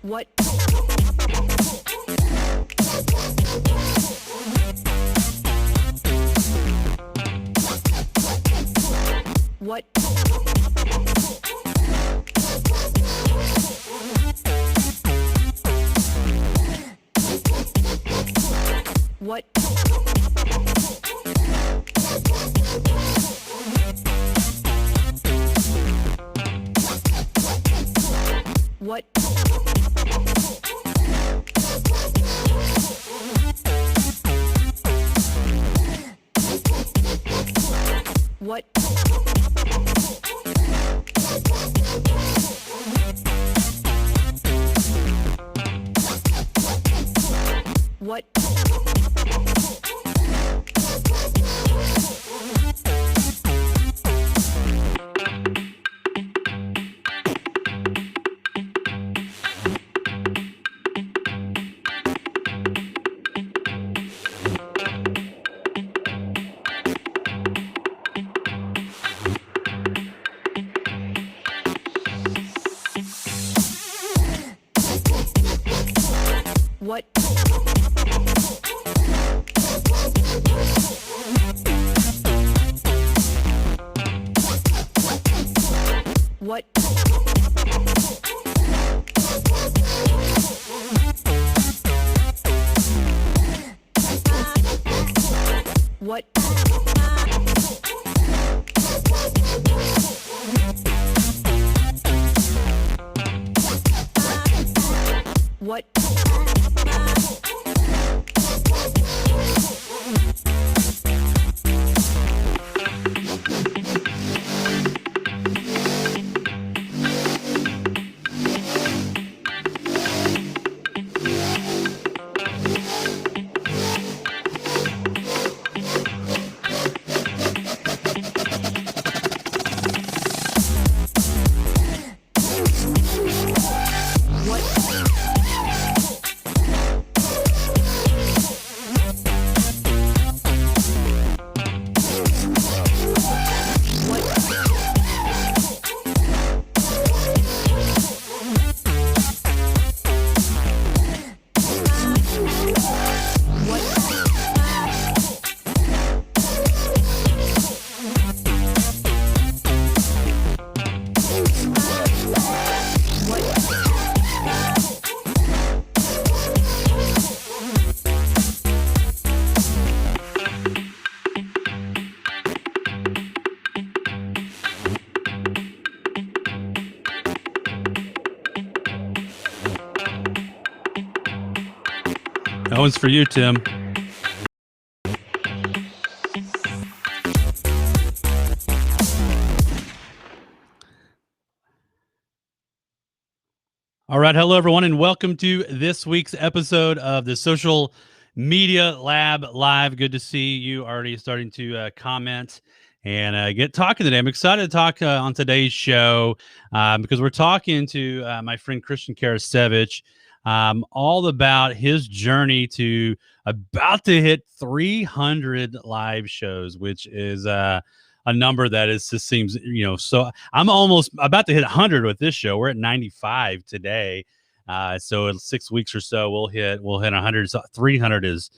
What? What? What? What? What? What? What? What? What? What? That one's for you, Tim. All right. Hello, everyone, and welcome to this week's episode of the Social Media Lab Live. Good to see you already starting to comment and get talking today. I'm excited to talk on today's show because we're talking to my friend Christian Karasevich all about his journey to about to hit 300 live shows, which is a number that is just seems, so I'm almost about to hit 100 with this show. We're at 95 today. So in 6 weeks or so, we'll hit 100. So 300 is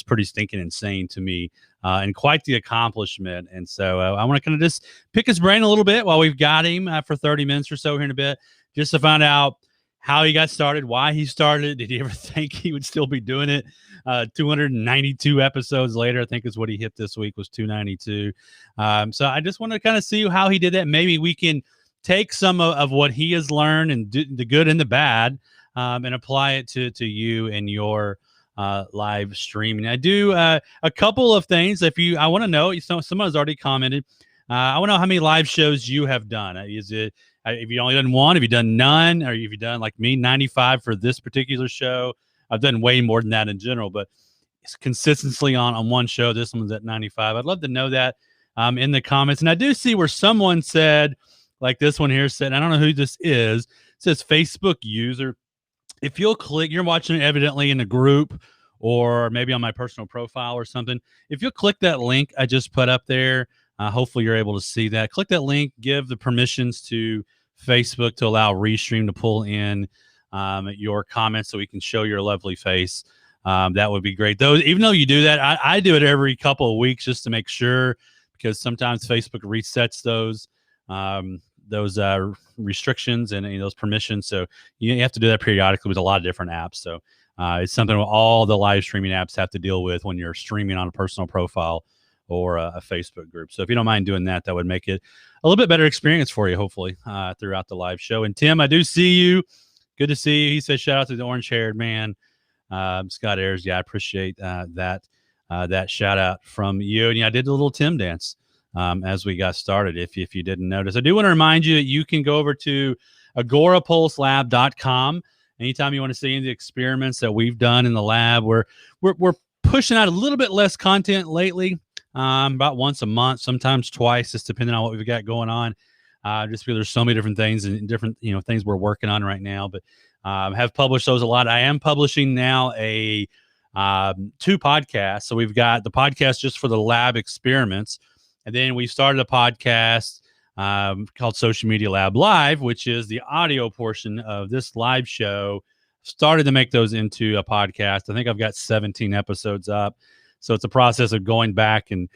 pretty stinking insane to me, and quite the accomplishment. And so I want to kind of just pick his brain a little bit while we've got him for 30 minutes or so here in a bit, just to find out how he got started, why he started. Did he ever think he would still be doing it? 292 episodes later, I think is what he hit this week, was 292. So I just want to kind of see how he did that. Maybe we can take some of what he has learned and do the good and the bad and apply it to you and your live streaming. I do a couple of things. I want to know, someone's already commented. I want to know how many live shows you have done. Is it, if you only done one, have you done none? Or have you done, like me, 95 for this particular show? I've done way more than that in general, but it's consistently on one show. This one's at 95. I'd love to know that in the comments. And I do see where someone said, like this one here said, I don't know who this is, it says Facebook user. If you'll click, you're watching it evidently in a group or maybe on my personal profile or something. If you'll click that link I just put up there, hopefully you're able to see that. Click that link, give the permissions to Facebook to allow Restream to pull in your comments so we can show your lovely face. That would be great. Those, even though you do that, I do it every couple of weeks just to make sure, because sometimes Facebook resets those restrictions and those permissions. So you have to do that periodically with a lot of different apps. So it's something all the live streaming apps have to deal with when you're streaming on a personal profile or a Facebook group. So if you don't mind doing that, that would make it a little bit better experience for you, hopefully, throughout the live show. And Tim, I do see you. Good to see you. He says, shout out to the orange-haired man, Scott Ayers. Yeah, I appreciate that shout out from you. And yeah, I did a little Tim dance as we got started. If you didn't notice, I do want to remind you that you can go over to agorapulselab.com anytime you want to see any of the experiments that we've done in the lab. We're pushing out a little bit less content lately, about once a month, sometimes twice, just depending on what we've got going on. Just because there's so many different things and different things we're working on right now, but have published those a lot. I am publishing now a 2 podcasts. So we've got the podcast just for the lab experiments, and then we started a podcast called Social Media Lab Live, which is the audio portion of this live show. Started to make those into a podcast. I think I've got 17 episodes up. So it's a process of going back and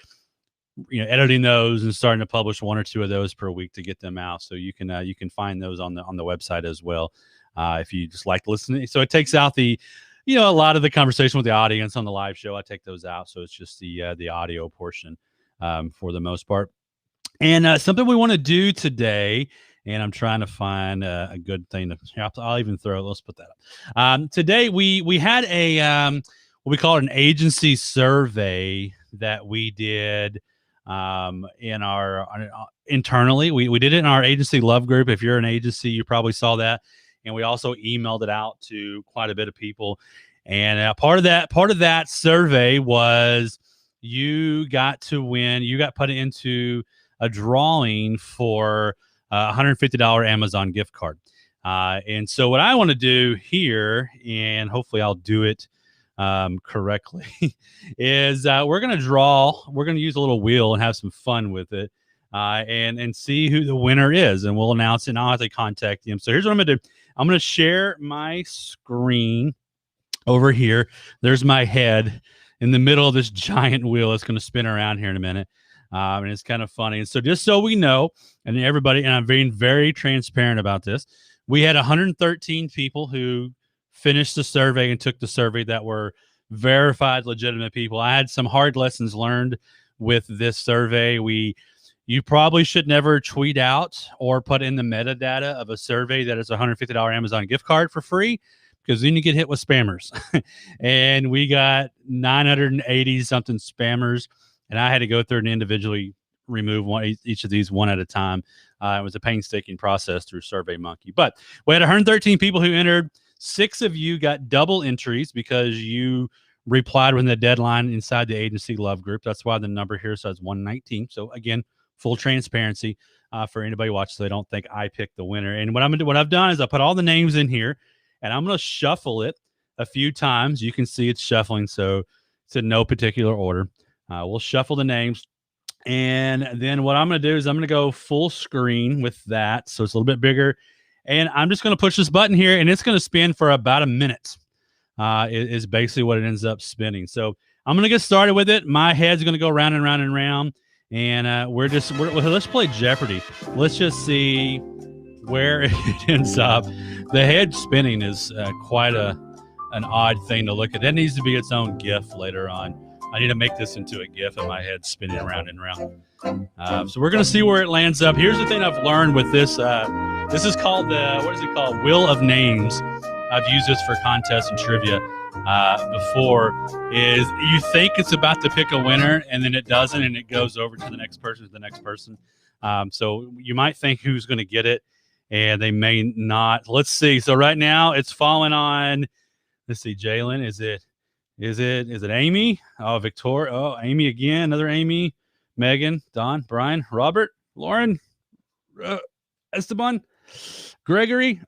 editing those and starting to publish 1 or 2 of those per week to get them out. So you can find those on the website as well if you just like listening. So it takes out the a lot of the conversation with the audience on the live show. I take those out, so it's just the audio portion for the most part. And something we want to do today, and I'm trying to find a good thing to. I'll even throw. Let's put that up. Today we had a what we call an agency survey that we did in our internally. We did it in our agency love group. If you're an agency, you probably saw that. And we also emailed it out to quite a bit of people. And part of that survey was you got to win. You got put into a drawing for a $150 Amazon gift card. And so what I want to do here, and hopefully I'll do it correctly, is we're going to use a little wheel and have some fun with it. And see who the winner is, and we'll announce it, and I'll have to contact him. So here's what I'm going to do. I'm going to share my screen over here. There's my head in the middle of this giant wheel. It's going to spin around here in a minute. And it's kind of funny. And so just so we know, and everybody, and I'm being very transparent about this, we had 113 people who finished the survey and took the survey that were verified, legitimate people. I had some hard lessons learned with this survey. You probably should never tweet out or put in the metadata of a survey that is a $150 Amazon gift card for free, because then you get hit with spammers. And we got 980 something spammers, and I had to go through and individually remove each of these one at a time. It was a painstaking process through SurveyMonkey. But we had 113 people who entered. 6 of you got double entries because you replied within the deadline inside the agency love group. That's why the number here says 119. So again, full transparency for anybody watching, so they don't think I picked the winner. And what I've done is I put all the names in here, and I'm going to shuffle it a few times. You can see it's shuffling, so it's in no particular order. We'll shuffle the names, and then what I'm going to do is I'm going to go full screen with that, so it's a little bit bigger. And I'm just going to push this button here, and it's going to spin for about a minute. Is basically what it ends up spinning. So I'm going to get started with it. My head's going to go round and round and round. And let's play Jeopardy. Let's just see where it ends up. The head spinning is quite an odd thing to look at. That needs to be its own GIF later on. I need to make this into a GIF of my head spinning around and around. So we're going to see where it lands up. Here's the thing I've learned with this. This is called what is it called? Wheel of Names. I've used this for contests and trivia before. Is you think it's about to pick a winner, and then it doesn't, and it goes over to the next person. So you might think who's going to get it, and they may not. Let's see. So right now it's falling on. Let's see, Jalen. Is it Amy? Oh, Victoria. Oh, Amy again. Another Amy. Megan, Don, Brian, Robert, Lauren, Esteban, Gregory.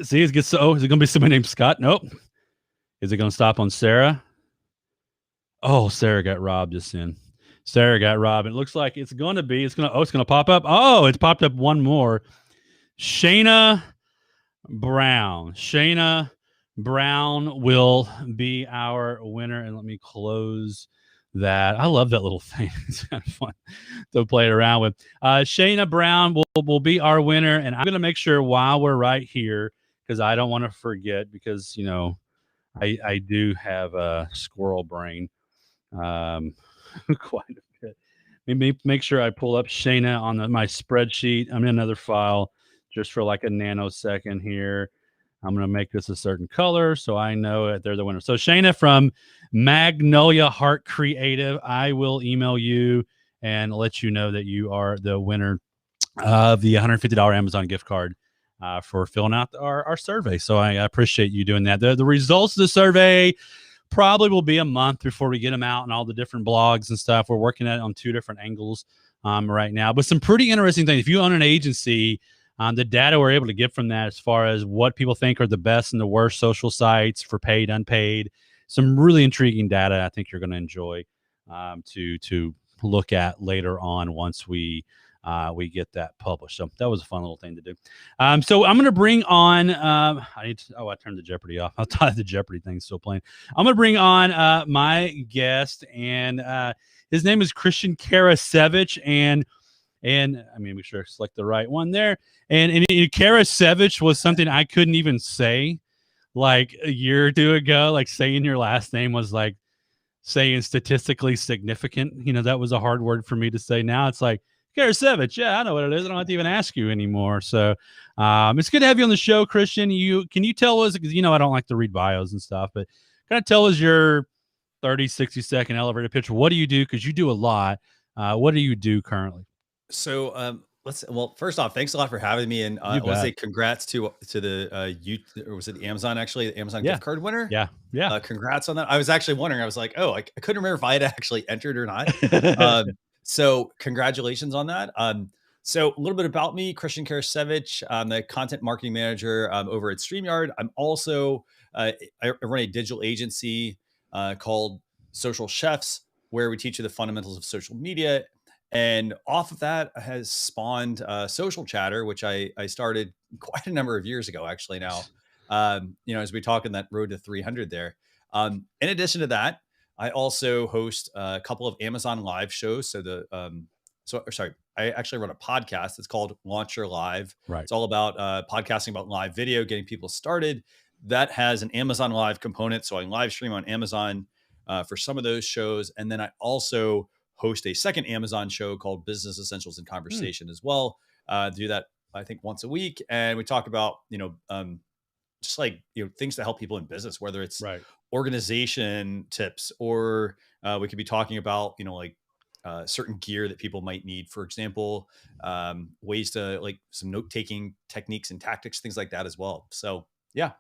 See, is it going to be somebody named Scott? Nope. Is it going to stop on Sarah? Oh, Sarah got robbed just in. Sarah got robbed. It looks like it's going to pop up. Oh, it's popped up one more. Shayna Brown. Shayna Brown will be our winner. And let me close that. I love that little thing. It's kind of fun to play around with. Shayna Brown will be our winner. And I'm going to make sure while we're right here, because I don't want to forget, because, I do have a squirrel brain quite a bit. Maybe make sure I pull up Shayna on my spreadsheet. I'm in another file just for like a nanosecond here. I'm going to make this a certain color so I know that they're the winner. So Shayna from Magnolia Heart Creative, I will email you and let you know that you are the winner of the $150 Amazon gift card for filling out our survey. So I appreciate you doing that. The results of the survey probably will be a month before we get them out and all the different blogs and stuff. We're working at it on 2 different angles right now, but some pretty interesting things. If you own an agency, the data we're able to get from that, as far as what people think are the best and the worst social sites for paid, unpaid, some really intriguing data I think you're going to enjoy to look at later on once we get that published. So that was a fun little thing to do. So I'm going to bring on, I turned the Jeopardy off. I thought the Jeopardy thing's still playing. I'm going to bring on my guest, and his name is Christian Karasevich, and I mean, we sure select the right one there. And Karasevich was something I couldn't even say like a year or 2 ago. Like saying your last name was like saying statistically significant. That was a hard word for me to say. Now it's like, Karasevich, yeah, I know what it is. I don't have to even ask you anymore. So it's good to have you on the show, Christian. Can you tell us, because I don't like to read bios and stuff, but kind of tell us your 30, 60-second elevator pitch. What do you do? Because you do a lot. What do you do currently? So first off, thanks a lot for having me. And I want to say congrats to the or was it the Amazon, actually, the Amazon gift card winner? Yeah. Congrats on that. I was actually wondering, I was like, I couldn't remember if I had actually entered or not. So congratulations on that. So a little bit about me, Christian Karasevich. I'm the content marketing manager over at StreamYard. I'm also, I run a digital agency called Social Chefs, where we teach you the fundamentals of social media. And off of that has spawned Social Chatter, which I started quite a number of years ago, actually now, as we talk in that road to 300 there. In addition to that, I also host a couple of Amazon live shows. So I actually run a podcast. It's called Launch Your Live. Right. It's all about podcasting about live video, getting people started. That has an Amazon Live component. So I live stream on Amazon for some of those shows. And then I also host a second Amazon show called Business Essentials and Conversation as well. Do that, I think, once a week. And we talk about, just like, things to help people in business, whether it's organization tips, or we could be talking about, certain gear that people might need. For example, ways to like some note-taking techniques and tactics, things like that as well. So, yeah.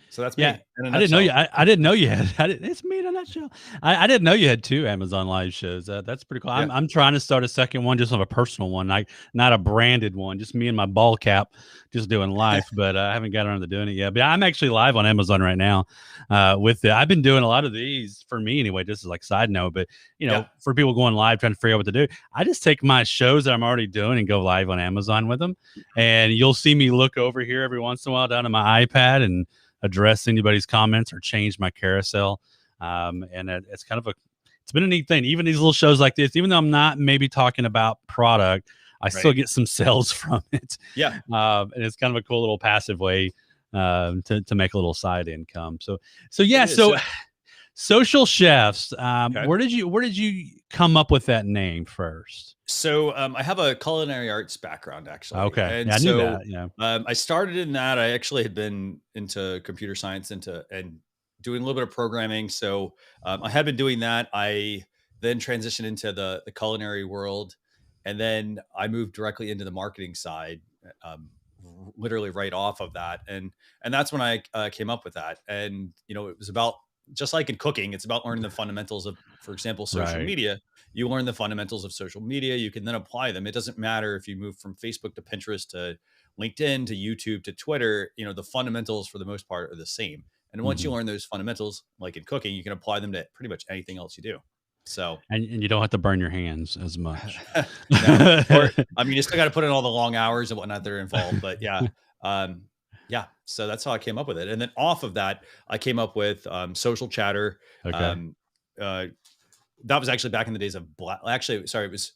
So that's me. I didn't know you. I didn't know you had. It's me on that show. I didn't know you had 2 Amazon live shows. That's pretty cool. Yeah. I'm trying to start a second one, just on a personal one, like not a branded one. Just me and my ball cap, just doing life. But I haven't got around to doing it yet. But I'm actually live on Amazon right now. With it, I've been doing a lot of these for me anyway. Just as like side note, but for people going live trying to figure out what to do, I just take my shows that I'm already doing and go live on Amazon with them. And you'll see me look over here every once in a while down on my iPad and address anybody's comments or change my carousel. And it's been a neat thing. Even these little shows like this, even though I'm not maybe talking about product, I still get some sales from it. Yeah. And it's kind of a cool little passive way to make a little side income. So yeah. So Social Chefs, where did you come up with that name first? So I have a culinary arts background, actually. Okay. And I knew that. Yeah. I started in that. I actually had been into computer science and doing a little bit of programming. So I had been doing that. I then transitioned into the culinary world, and then I moved directly into the marketing side, literally right off of that. And that's when I came up with that. And, it was about, just like in cooking, it's about learning the fundamentals of, for example, social media. You learn the fundamentals of social media. You can then apply them. It doesn't matter if you move from Facebook to Pinterest to LinkedIn to YouTube to Twitter. The fundamentals for the most part are the same. And once you learn those fundamentals, like in cooking, you can apply them to pretty much anything else you do. So, and you don't have to burn your hands as much. You still got to put in all the long hours and whatnot that are involved. But yeah. Yeah, so that's how I came up with it, and then off of that, I came up with social chatter. Okay. Um, uh, that was actually back in the days of Blab. Actually, sorry, it was.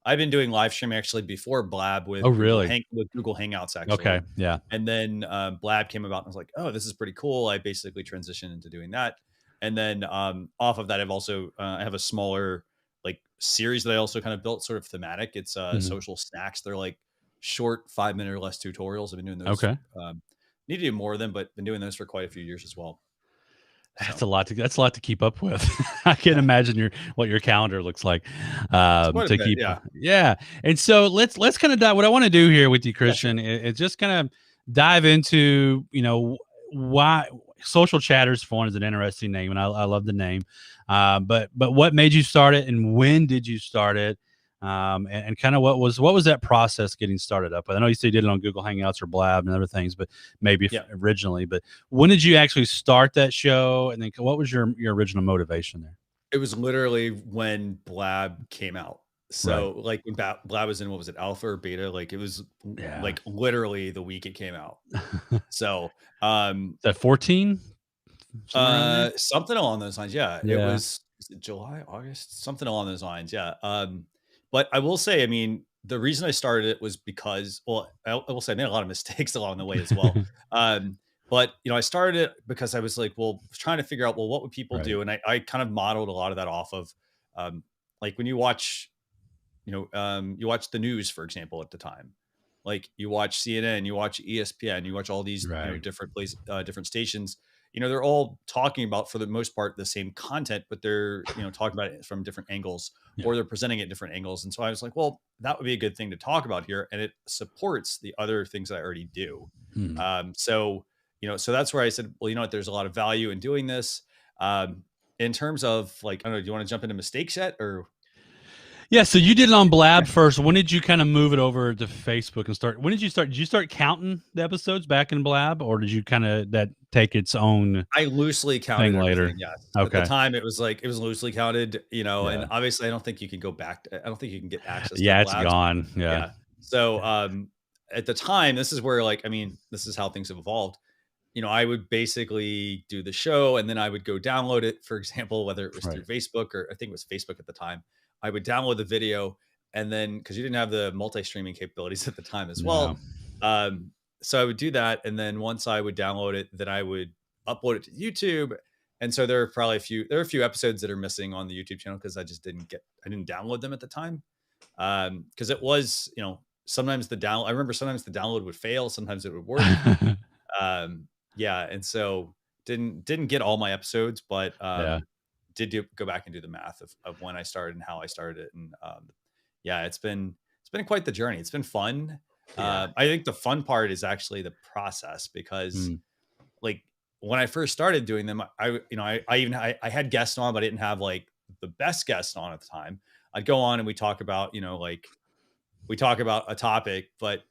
I've been doing live streaming actually before Blab Oh, with really? Google Hangouts Okay. actually, Yeah. and then Blab came about, and I was like, oh, this is pretty cool. I basically transitioned into doing that, and then off of that, I've also I have a smaller like series that I also kind of built, sort of thematic. It's Mhm. social snacks. They're like short 5 minute or less tutorials. I've been doing those. Okay. Need to do more of them, but been doing those for quite a few years as well. So That's a lot to keep up with. I can't yeah, imagine what your calendar looks like, it's quite a to bit. keep Yeah, yeah, and so let's kinda dive what I wanna do here with you, yeah, sure. Christian, is just kinda dive into, why Social Chatters, for one, is an interesting name, and I love the name, but what made you start it, and when did you start it? And kinda what was that process getting started up with? I know you said you did it on Google Hangouts or Blab and other things, but maybe Yeah. originally, but when did you actually start that show? And then what was your original motivation there? It was literally when Blab came out. Right. So, like, when Blab was in, what was it, alpha or beta? Like, it was Yeah. like literally the week it came out. So, That 14? Somewhere around there? something along those lines. Yeah, it Yeah. was it July, August, something along those lines. Yeah. But I will say, I mean, the reason I started it was because, well, I will say I made a lot of mistakes along the way as well. Um, but I started it because I was like, well, was trying to figure out, well, what would people Right. do? And I kind of modeled a lot of that off of, like when you watch you watch the news, for example, at the time. Like you watch CNN, you watch ESPN, you watch all these, Right. different stations. They're all talking about, for the most part, the same content, but they're, talking about it from different angles, Yeah. or they're presenting it different angles. And so I was like, well, that would be a good thing to talk about here. And it supports the other things that I already do. Mhm. So that's where I said, well, you know what, there's a lot of value in doing this. Um, in terms of like, I don't know, do you want to jump into mistakes yet or? Yeah, so you did it on Yeah. Blab first. When did you kinda move it over to Facebook and start when did you start? Did you start counting the episodes back in Blab, or did you kinda that take its own I loosely counted thing later? everything, yes. At the Okay. time, it was like it was loosely counted, and Yeah. obviously, I don't think you can go back I don't think you can get access to Yeah, it's Blabs. gone. Yeah. Yeah. So, at the time, this is where, like, I mean, this is how things have evolved. I would basically do the show, and then I would go download it, for example, whether it was Right. through Facebook, or I think it was Facebook at the time. I would download the video, and then, because you didn't have the multi-streaming capabilities at the time as No. well, so I would do that, and then once I would download it, then I would upload it to YouTube. And so there are a few episodes that are missing on the YouTube channel because I didn't download them at the time. Because it was, sometimes I remember sometimes the download would fail, sometimes it would work. Yeah, and so didn't get all my episodes, but Yeah. go back and do the math of when I started and how I started it. And yeah, it's been quite the journey. It's been fun. Yeah. I think the fun part is actually the process, because Mm. like when I first started doing them, I had guests on, but I didn't have like the best guests on at the time. I'd go on and we talk about, like we talk about a topic, but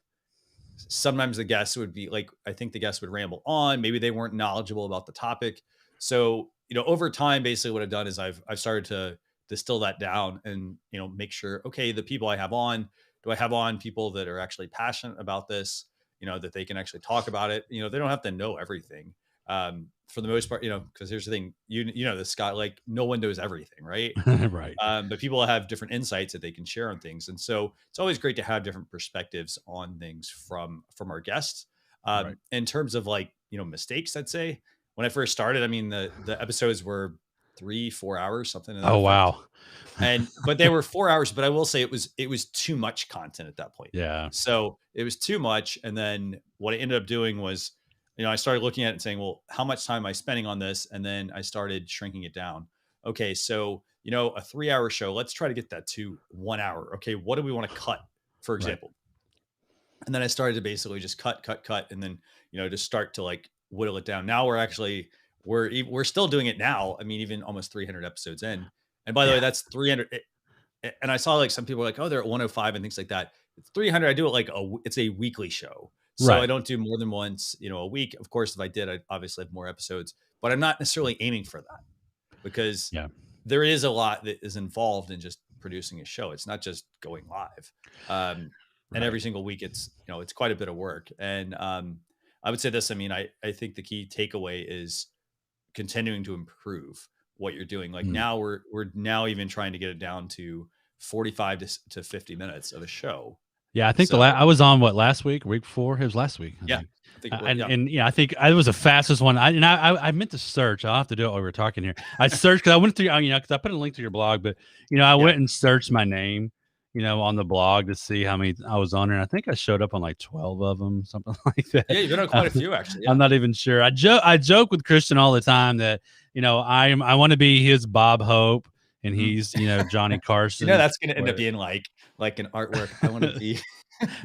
sometimes the guests would be like, I think the guests would ramble on. Maybe they weren't knowledgeable about the topic. So, over time, basically what I've done is I've started to distill that down and, make sure, okay, the people I have on, do I have on people that are actually passionate about this, that they can actually talk about it? They don't have to know everything. For the most part, because here's the thing, this Scott, like no one knows everything, right? Right. But people have different insights that they can share on things, and so it's always great to have different perspectives on things from our guests. Right. In terms of like mistakes, I'd say when I first started, I mean the episodes were 3-4 hours, something to that Oh, effect, wow. and but they were 4 hours. But I will say it was too much content at that point. Yeah. So it was too much, and then what I ended up doing was, I started looking at it and saying, well, how much time am I spending on this? And then I started shrinking it down. Okay, so a 3 hour show, let's try to get that to 1 hour. Okay, what do we want to cut, for Right. example? And then I started to basically just cut, and then just start to like whittle it down. Now we're still doing it now. I mean, even almost 300 episodes in. And by the way, Yeah. that's 300. And I saw like some people are like, oh, they're at 105 and things like that. It's 300. I do it like it's a weekly show. So I Right. don't do more than once, a week. Of course, if I did, I'd obviously have more episodes, but I'm not necessarily aiming for that, because Yeah. there is a lot that is involved in just producing a show. It's not just going live. And Right. every single week it's quite a bit of work. And I would say this. I mean, I think the key takeaway is continuing to improve what you're doing. Like Mm. now we're now even trying to get it down to 45 to 50 minutes of a show. Yeah, I think So I was on what last week, week before. It was last week, I yeah, think. I think it was, yeah. And yeah, I think I was the fastest one. I meant to search. I'll have to do it while we're talking here. I searched because I went through, because I put a link to your blog, but I Yeah. went and searched my name, on the blog to see how many I was on there. And I think I showed up on like 12 of them, something like that. Yeah, you've been on quite a few actually. Yeah. I'm not even sure. I joke with Christian all the time that I want to be his Bob Hope and Mhm. he's Johnny Carson. That's going to end up Where being like an artwork. I want to be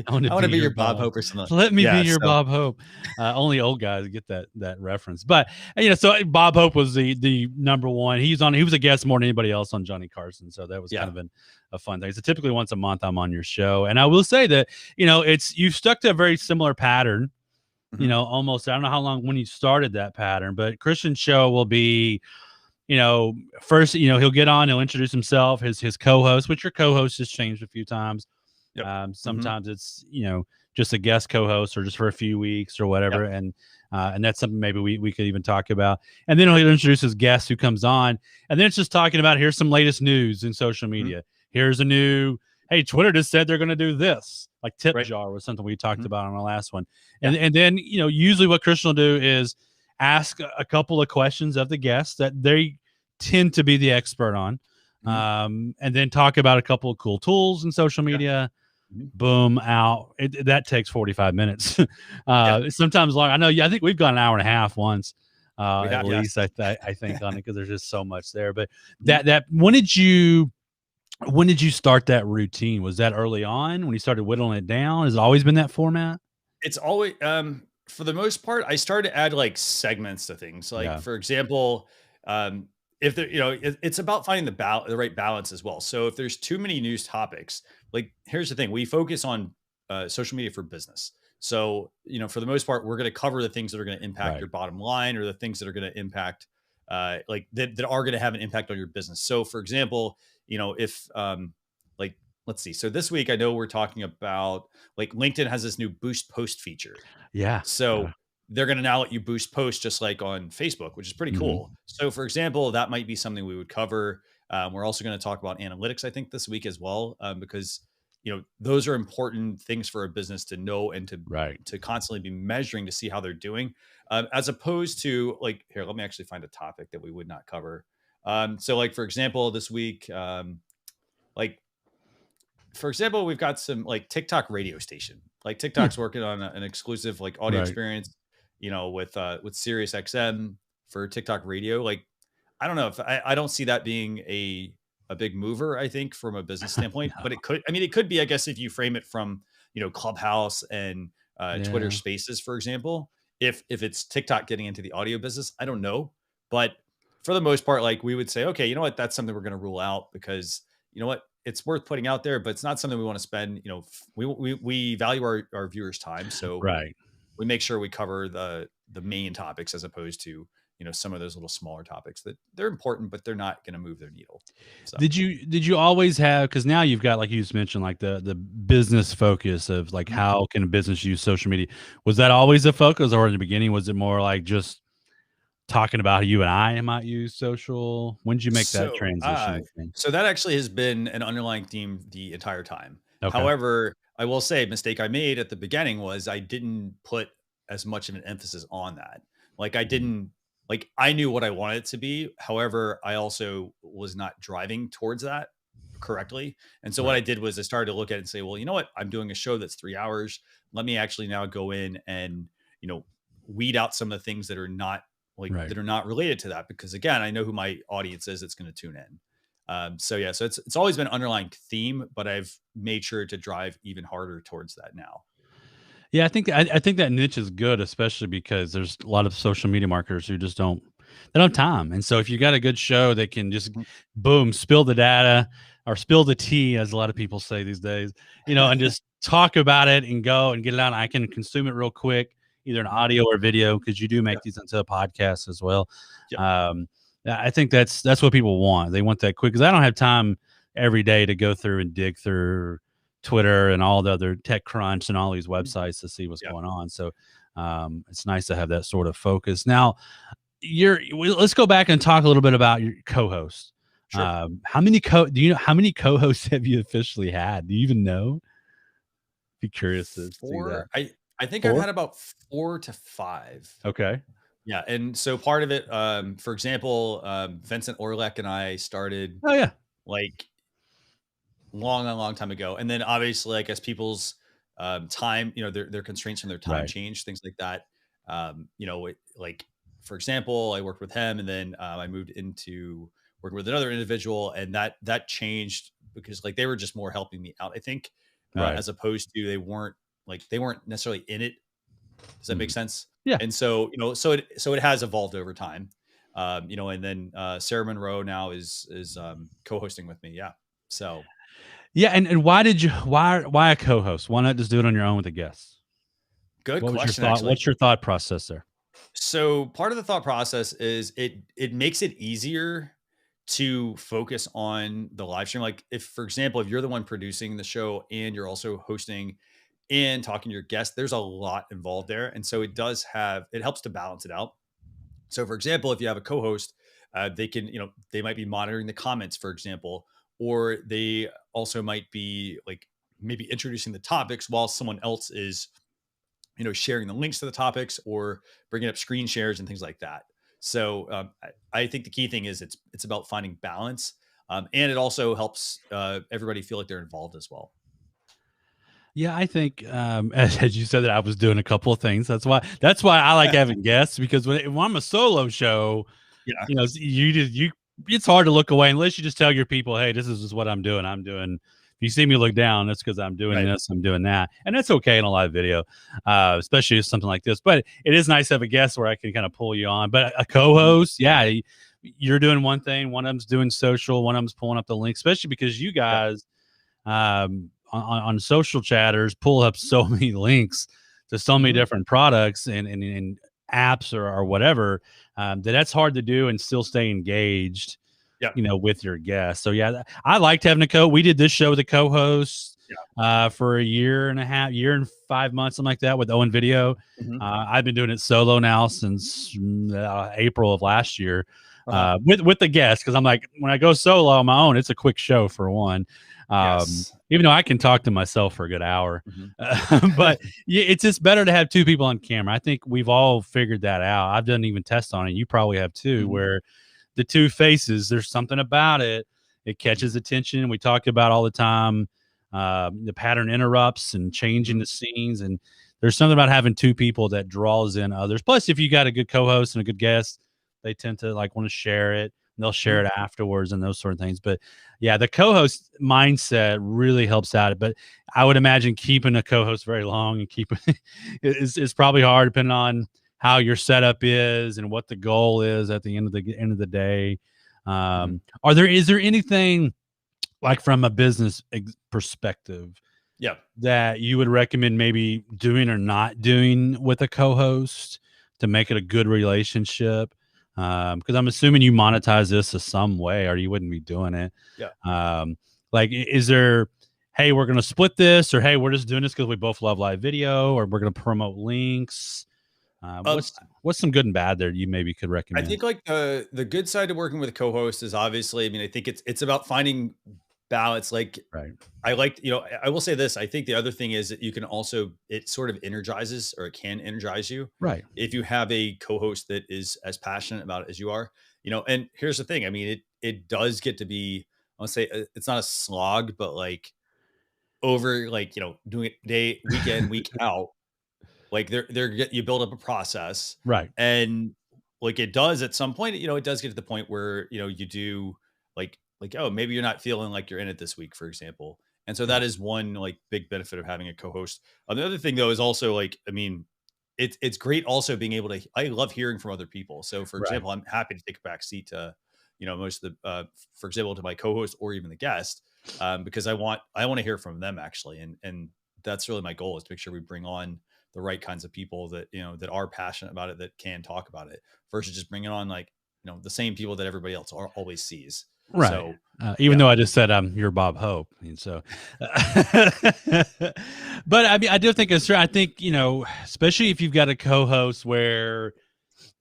I want to be your Bob Hope or something. Let me be Yeah, your so Bob Hope. Only old guys get that reference. But so Bob Hope was the number one. He was a guest more than anybody else on Johnny Carson. So that was yeah. kind of a fun thing. So typically once a month I'm on your show, and I will say that you've stuck to a very similar pattern. Mhm. Almost I don't know how long when you started that pattern, but Christian's show will be first, he'll get on, he'll introduce himself, his co-host, which your co-host has changed a few times. Yep. Mhm. Sometimes it's, just a guest co-host or just for a few weeks or whatever. Yep. And that's something maybe we could even talk about. And then he'll introduce his guest who comes on. And then it's just talking about, here's some latest news in social media. Here's a new, hey, Twitter just said they're going to do this. Like tip Right. jar was something we talked Mhm. about on our last one. Yeah. And then, usually what Christian will do is ask a couple of questions of the guests that they tend to be the expert on. Mhm. And then talk about a couple of cool tools in social Yeah. media. Mhm. Boom, out. That takes 45 minutes. Yeah. Sometimes long. I know. Yeah, I think we've gone an hour and a half once, We at have, yes. least. I think on it because there's just so much there. But Mhm. when did you start that routine? Was that early on when you started whittling it down? Has it always been that format? It's always for the most part, I started to add like segments to things. Like Yeah. for example, if there, it's about finding the right balance as well. So if there's too many news topics, like here's the thing, we focus on social media for business. So for the most part, we're going to cover the things that are going to impact Right. your bottom line or the things that are going to impact, like that are going to have an impact on your business. So for example, if like let's see. So this week, I know we're talking about like LinkedIn has this new boost post feature. Yeah. So they're going to now let you boost posts just like on Facebook, which is pretty Mhm. cool. So, for example, that might be something we would cover. We're also going to talk about analytics, I think, this week as well, because those are important things for a business to know and Right. to constantly be measuring to see how they're doing, as opposed to like here. Let me actually find a topic that we would not cover. So, like for example, this week, like for example, we've got some like TikTok radio station. Like Hmm. TikTok's working on an exclusive like audio Right. experience, with Sirius XM for TikTok radio. Like, I don't know if I don't see that being a big mover, I think, from a business standpoint, but No. it could, I mean, it could be, I guess, if you frame it from, Clubhouse and Twitter Yeah. spaces, for example, if it's TikTok getting into the audio business, I don't know. But for the most part, like we would say, okay, you know what, that's something we're going to rule out because you know what, it's worth putting out there, but it's not something we want to spend. We value our viewers' time, so Right. we make sure we cover the main topics as opposed to some of those little smaller topics that they're important, but they're not going to move their needle. So Did you always have, because now you've got, like you just mentioned, like the business focus of like Mhm. how can a business use social media? Was that always a focus, or in the beginning was it more like just talking about how you and I might use social? When did you make that so uh, transition from? so that actually has been an underlying theme the entire time. Okay. However, I will say a mistake I made at the beginning was I didn't put as much of an emphasis on that. Like I Mhm. didn't like I knew what I wanted it to be. However, I also was not driving towards that correctly. And so what I Right. did was I started to look at it and say, well, you know what? I'm doing a show that's 3 hours. Let me actually now go in and, you know, weed out some of the things that are not Right. that are not related to that. Because again, I know who my audience is that's going to tune in. So yeah, so it's always been an underlying theme, but I've made sure to drive even harder towards that now. Yeah, I think that niche is good, especially because there's a lot of social media marketers who just they don't have time. And so if you got a good show that can just Mhm. boom, spill the data or spill the tea, as a lot of people say these days, and just talk about it and go and get it out. I can consume it real quick, either in Mhm. audio or video, because you do Yeah. make these into a podcast as well. Yep. Um, I think that's what people want. They want that quick, because I don't have time every day to go through and dig through Twitter and all the other TechCrunch and all these Mhm. websites to see what's Yeah. going on. So It's nice to have that sort of focus. Now, let's go back and talk a little bit about your co-host. Sure. How many do you know how many co-hosts have you officially had? Do you even know? Be curious to see that. Four. I think I've Four. had about 4 to 5. Okay. Yeah, and so part of it, for example, Vincent Orlek and I started Oh yeah. like long time ago, and then obviously, I guess people's time, their constraints from their time Right. change, things like that. Like for example, I worked with him, and then I moved into working with another individual, and that changed because like they were just more helping me out, I think, Right. as opposed to they weren't necessarily in it. Does that make Mhm. sense? Yeah. And so, so it has evolved over time. And then Sarah Monroe now is co-hosting with me. Yeah. So Yeah. And why a co-host? Why not just do it on your own with a guest? good What was your question, thought? actually. What's your thought process there? So part of the thought process is it makes it easier to focus on the live stream. Like if, for example, if you're the one producing the show and you're also hosting and talking to your guests, there's a lot involved there. And so it helps to balance it out. So, for example, if you have a co-host, they can, they might be monitoring the comments, for example, or they also might be like maybe introducing the topics while someone else is, sharing the links to the topics or bringing up screen shares and things like that. So, I think the key thing is it's about finding balance, and it also helps everybody feel like they're involved as well. Yeah, I think as you said that I was doing a couple of things. That's why I like having guests because when I'm a solo show, Yeah. you it's hard to look away unless you just tell your people, hey, this is just what I'm doing. I'm doing. If you see me look down, that's because I'm doing Right. this, I'm doing that, and that's okay in a live video, especially if something like this. But it is nice to have a guest where I can kind of pull you on. But a Mhm. co-host, yeah, you're doing one thing, one of them's doing social, one of them's pulling up the link, especially because you Yeah. guys on social chatters pull up so many links to so many Mhm. different products and apps or whatever that's hard to do and still stay engaged Yeah. with your guests. So yeah, I liked having a we did this show with a co-host Yeah. for a year and a half, year and 5 months, something like that, with Owen Video. Mhm. I've been doing it solo now since April of last year, Uh-huh. with the guests, because I'm like, when I go solo on my own, it's a quick show for one. Yes. Even though I can talk to myself for a good hour, Mhm. but yeah, it's just better to have two people on camera. I think we've all figured that out. I've done even tests on it. You probably have too, Mhm. where the two faces, there's something about it. It catches attention. We talk about all the time the pattern interrupts and changing Mhm. the scenes. And there's something about having two people that draws in others. Plus, if you got a good co-host and a good guest, they tend to like want to share it. And they'll share Mhm. it afterwards and those sort of things. But yeah, the co-host mindset really helps out. But I would imagine keeping a co-host very long and keeping is probably hard depending on how your setup is and what the goal is at the end of the day. Mhm. Is there anything like from a business perspective Yeah. that you would recommend maybe doing or not doing with a co-host to make it a good relationship? Because I'm assuming you monetize this in some way, or you wouldn't be doing it. Yeah. Um, like, is there, hey, we're going to split this, or hey, we're just doing this because we both love live video, or we're going to promote links? Um, What's some good and bad there you maybe could I recommend? think like the good side of working with a co-host is obviously, I mean, I think it's about finding balance. Like Right, I will say this. I think the other thing is that you can also, it sort of energizes, or it can energize you right, if you have a co-host that is as passionate about it as you are. And here's the thing. I mean, it does get to be, I want to say it's not a slog, but like over like, doing it week in, week out. Like you build up a process, right. and like it does at some point, it does get to the point where, you do oh, maybe you're not feeling like you're in it this week, for example. And so Yeah, that is one like big benefit of having a co-host. The other thing though is also like, I mean, it's great also being able to, I love hearing from other people. So for right, example, I'm happy to take a back seat to, most of the for example, to my co-host or even the guest, because I want to hear from them actually. And that's really my goal, is to make sure we bring on the right kinds of people that, that are passionate about it, that can talk about it, versus just bringing on like, the same people that everybody else always sees. Right. So Even yeah. though I just said I'm your Bob Hope, and so, but I mean, I do think it's true. I think especially if you've got a co-host where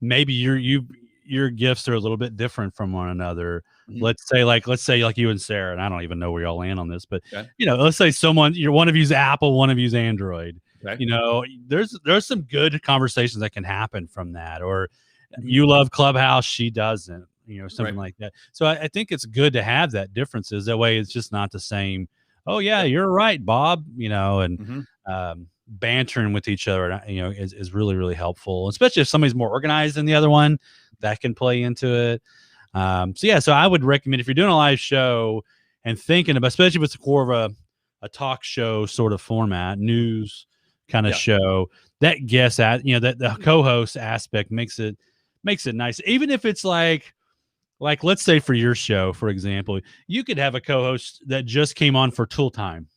maybe your gifts are a little bit different from one another. Mhm. Let's say like you and Sarah, and I don't even know where y'all land on this, but Okay. let's say one of you's Apple, one of you's Android. Okay. There's some good conversations that can happen from that. Or Mhm. you love Clubhouse, she doesn't, something Right. like that. So I think it's good to have that differences. That way it's just not the same. Oh yeah, Yeah. you're right, Bob, and Mhm. bantering with each other, is really, really helpful, especially if somebody's more organized than the other one. That can play into it. So I would recommend, if you're doing a live show and thinking about, especially if it's a core of a talk show sort of format, news kind of Yeah. show, that that the co-host aspect makes it nice. Even if it's like let's say for your show, for example, you could have a co-host that just came on for tool time.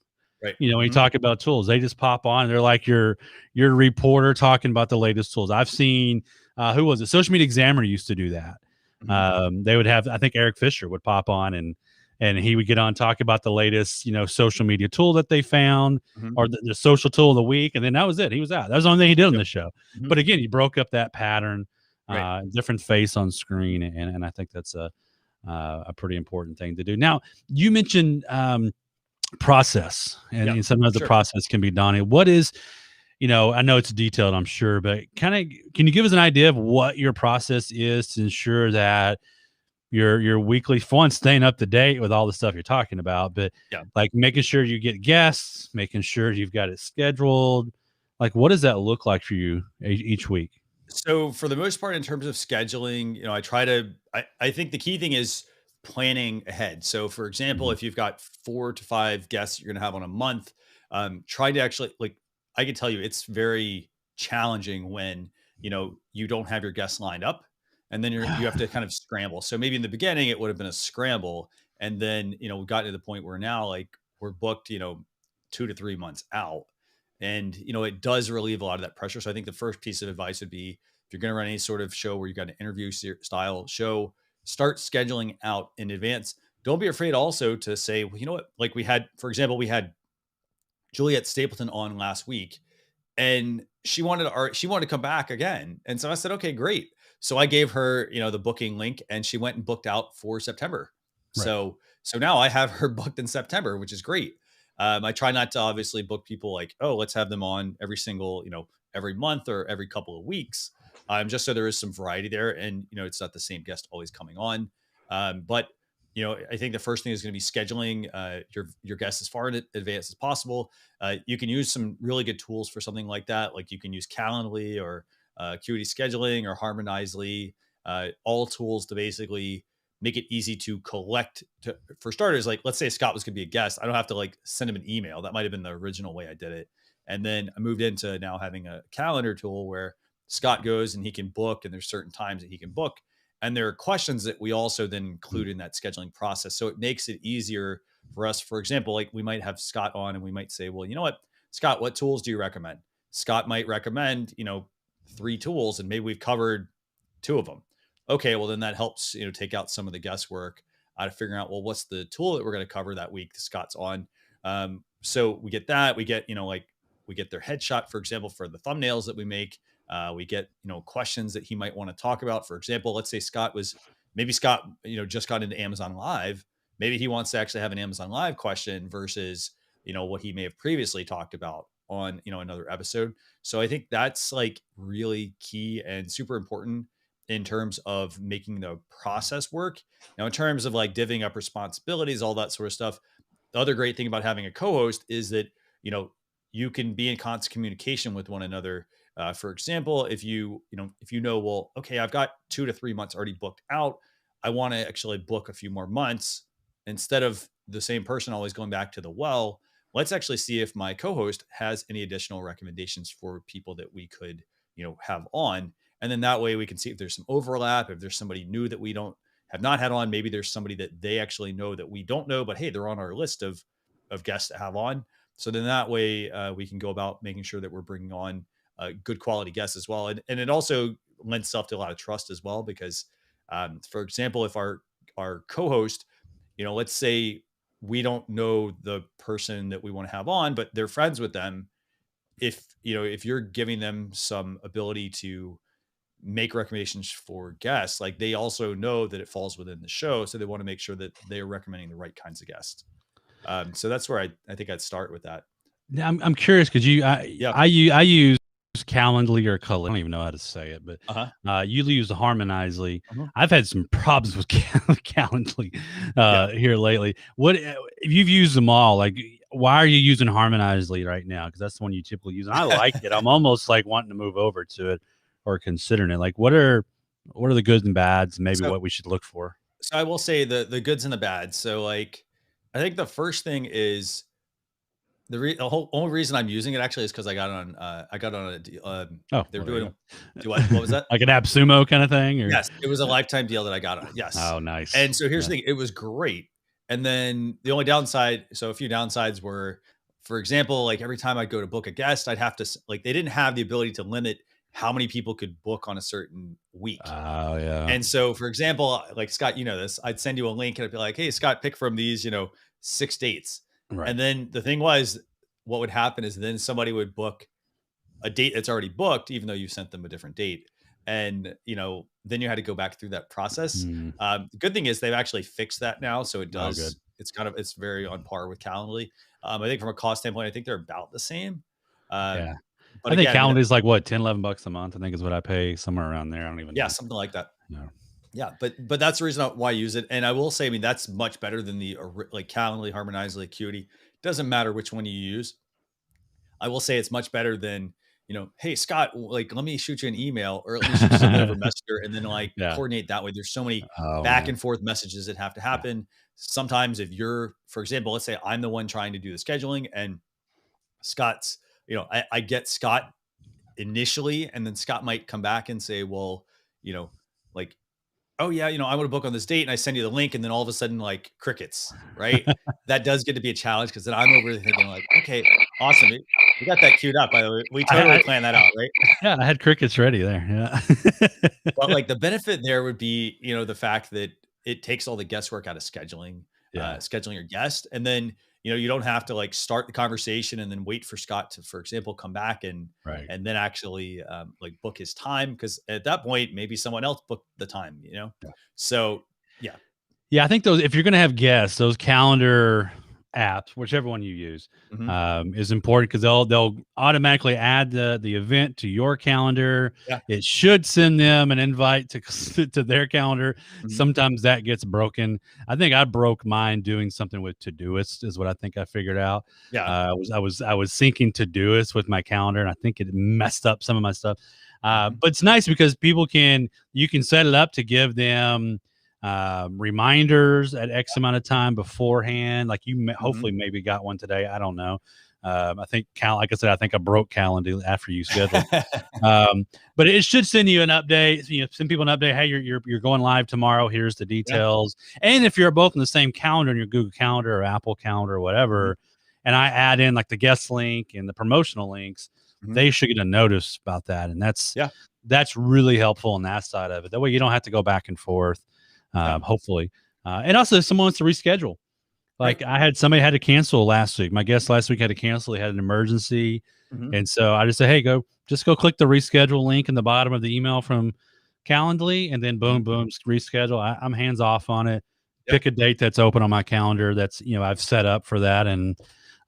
Right. When you Mhm. talk about tools, they just pop on. And they're like your reporter talking about the latest tools. I've seen who was it? Social Media Examiner used to do that. Mhm. They would have, I think Eric Fisher would pop on, and he would get on, talk about the latest social media tool that they found, Mhm. or the social tool of the week, and then that was it. He was out. That was the only thing he did on Yep. the show. Mhm. But again, he broke up that pattern, Right. different face on screen, and I think that's a pretty important thing to do. Now, you mentioned process, Yeah. and sometimes the Sure. process can be daunting. What is, I know it's detailed, I'm sure, but kind of, can you give us an idea of what your process is to ensure that your weekly fun, staying up to date with all the stuff you're talking about, but Yeah. like making sure you get guests, making sure you've got it scheduled. Like, what does that look like for you each week? So for the most part, in terms of scheduling, I think the key thing is planning ahead. So for example, Mhm. if you've got 4 to 5 guests you're going to have on a month, try to actually, like, I can tell you it's very challenging when, you don't have your guests lined up, and then you have to kind of scramble. So maybe in the beginning it would have been a scramble. And then, we got to the point where now, like, we're booked, 2 to 3 months out. And, it does relieve a lot of that pressure. So I think the first piece of advice would be, if you're going to run any sort of show where you've got an interview style show, start scheduling out in advance. Don't be afraid also to say, well, you know what? Like, for example, we had Juliet Stapleton on last week, and she wanted to come back again. And so I said, okay, great. So I gave her, the booking link, and she went and booked out for September. Right. So now I have her booked in September, which is great. I try not to obviously book people like, oh, let's have them on every month or every couple of weeks. Just so there is some variety there, and it's not the same guest always coming on. But I think the first thing is going to be scheduling your guests as far in advance as possible. You can use some really good tools for something like that. Like, you can use Calendly or Acuity Scheduling or Harmonizely, all tools to basically make it easy to collect. For starters, like, let's say Scott was going to be a guest, I don't have to like send him an email. That might have been the original way I did it. And then I moved into now having a calendar tool where Scott goes and he can book, and there's certain times that he can book. And there are questions that we also then Mm. include in that scheduling process. So it makes it easier for us. For example, like, we might have Scott on, and we might say, well, you know what, Scott, what tools do you recommend? Scott might recommend, 3 tools, and maybe we've covered 2 of them. Okay, well, then that helps, take out some of the guesswork out of figuring out, well, what's the tool that we're going to cover that week that Scott's on. So we get that. We get, like, we get their headshot, for example, for the thumbnails that we make. We get, questions that he might want to talk about. For example, let's say maybe Scott, just got into Amazon Live. Maybe he wants to actually have an Amazon Live question versus, what he may have previously talked about on, another episode. So I think that's like really key and super important in terms of making the process work. Now, in terms of like divvying up responsibilities, all that sort of stuff, the other great thing about having a co-host is that, you know, you can be in constant communication with one another. For example, if you know, well, okay, I've got 2 to 3 months already booked out. I want to actually book a few more months instead of the same person always going back to the well. Let's actually see if my co-host has any additional recommendations for people that we could, have on. And then that way we can see if there's some overlap, if there's somebody new that we don't have not had on. Maybe there's somebody that they actually know that we don't know, but hey, they're on our list of guests to have on. So then that way we can go about making sure that we're bringing on good quality guests as well. And it also lends itself to a lot of trust as well, because for example, if our co-host let's say we don't know the person that we want to have on, but they're friends with them. If you're giving them some ability to make recommendations for guests, like they also know that it falls within the show. So they want to make sure that they're recommending the right kinds of guests. So that's where I think I'd start with that. Now, I'm curious because Yeah. I use Calendly or Color. I don't even know how to say it, but Uh-huh. you use Harmonizely. Uh-huh. I've had some problems with Calendly Yeah. here lately. What if you've used them all? Like, why are you using Harmonizely right now? Because that's the one you typically use, and I like it. I'm almost like wanting to move over to it or considering it. Like, what are the goods and bads? Maybe So, what we should look for. so I will say the goods and the bads. So like, I think the first thing is the whole only reason I'm using it actually is because I got on a deal. Oh, They were well, there you doing do what was that? like an AppSumo kind of thing, or Yes, it was a lifetime deal that I got on. Yes. oh, nice. And so here's Yeah. the thing, it was great. And then the only downside, so a few downsides were, for example, like every time I go to book a guest, I'd have to like they didn't have the ability to limit how many people could book on a certain week. Oh, yeah. And so, for example, like Scott, this, I'd send you a link and I'd be like, hey, Scott, pick from these, 6 dates. Right. And then the thing was, what would happen is then somebody would book a date that's already booked, even though you sent them a different date. And, then you had to go back through that process. Mm. The good thing is they've actually fixed that now. So it Oh, good. does, it's very on par with Calendly. I think from a cost standpoint, I think they're about the same. Yeah. Um, but I think again, Calendly is like what, 10, $11 a month, I think is what I pay, somewhere around there. I don't even yeah, know. something like that. No. Yeah, but that's the reason why I use it. And I will say, I mean, that's much better than the like Calendly, Harmonizely, Acuity. Doesn't matter which one you use. I will say it's much better than, hey Scott, like let me shoot you an email or let me shoot you something over Messenger and then like Yeah. coordinate that way. There's so many Oh, back man. and forth messages that have to Yeah. happen. Sometimes if you're, for example, let's say I'm the one trying to do the scheduling and Scott's, I get Scott initially, and then Scott might come back and say, well, like, oh yeah, I want to book on this date, and I send you the link, and then all of a sudden, like crickets, right? That does get to be a challenge because then I'm over there thinking, like, okay, awesome, we got that queued up. By the way, we totally planned that out, right? Yeah, I had crickets ready there. Yeah. But like the benefit there would be, the fact that it takes all the guesswork out of Yeah. scheduling your guest, and then you don't have to like start the conversation and then wait for Scott to, for example, come back Right. and then actually like book his time because at that point maybe someone else booked the time. Yeah. So yeah. Yeah, I think those, if you're going to have guests, those calendar apps, whichever one you use, Mhm. is important because they'll automatically add the event to your calendar. Yeah. It should send them an invite to to their calendar. Mhm. Sometimes that gets broken. I think I broke mine doing something with Todoist is what I think I figured out. Yeah. I was syncing Todoist with my calendar, and I think it messed up some of my stuff. Mhm. But it's nice because you can set it up to give them reminders at X amount of time beforehand. Like hopefully maybe got one today. I don't know. I think like I said, I think I broke Calendly after you scheduled. But it should send you an update. Send people an update. Hey, you're going live tomorrow. Here's the details. Yeah. And if you're both in the same calendar, in your Google Calendar or Apple Calendar or whatever, and I add in like the guest link and the promotional links, they should get a notice about that. And that's really helpful on that side of it. That way you don't have to go back and forth. Hopefully. And also if someone wants to reschedule. Like I had somebody had to cancel last week. My guest last week had to cancel. He had an emergency. And so I just said, hey, go click the reschedule link in the bottom of the email from Calendly, and then boom, reschedule. I'm hands off on it. Pick a date that's open on my calendar that's, I've set up for that, and